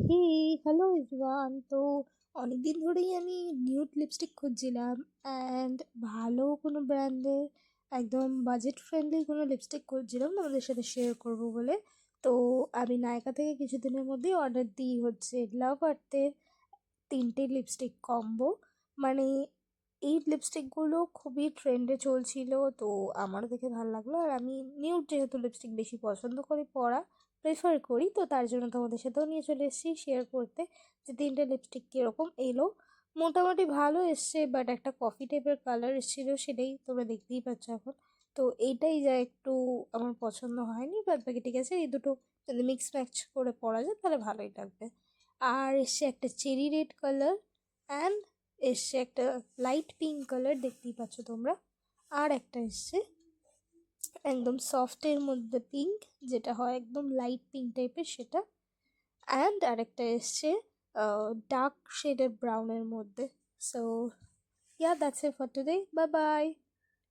হে hello everyone. তো অনেকদিন ধরেই আমি নিউড লিপস্টিক খুঁজছিলাম অ্যান্ড ভালো কোনো ব্র্যান্ডের একদম বাজেট ফ্রেন্ডলি কোনো লিপস্টিক খুঁজছিলাম তোমাদের সাথে শেয়ার করব বলে। তো আমি নায়কা থেকে কিছুদিনের মধ্যেই অর্ডার দিই হচ্ছে লাভ আর্থের 3টে লিপস্টিক কম্বো। মানে এই লিপস্টিকগুলো খুবই ট্রেন্ডে চলছিল, তো আমারও দেখে ভালো লাগলো। আর আমি নিউড যেহেতু লিপস্টিক বেশি পছন্দ করি, পরা প্রেফার করি, তো তার জন্য তোমাদের সাথেও নিয়ে চলে এসেছি শেয়ার করতে যে 3টে লিপস্টিক কীরকম এলো। মোটামুটি ভালো এসছে, বাট একটা কফি টাইপের কালার এসেছিলো, সেটাই তোমরা দেখতেই পাচ্ছ এখন। তো এইটাই যা একটু আমার পছন্দ হয়নি, বাদ বাকি ঠিক আছে। এই দুটো যদি মিক্স ম্যাচ করে পরা যায় তাহলে ভালোই লাগবে। আর এসছে একটা চেরি রেড কালার অ্যান্ড এসছে একটা লাইট পিঙ্ক কালার, দেখতেই পাচ্ছ তোমরা। আর একটা এসছে একদম সফটের মধ্যে পিঙ্ক, যেটা হয় একদম লাইট পিঙ্ক টাইপের সেটা। অ্যান্ড আরেকটা এসছে ডার্ক শেডের ব্রাউনের মধ্যে। So yeah that's it for today, bye bye.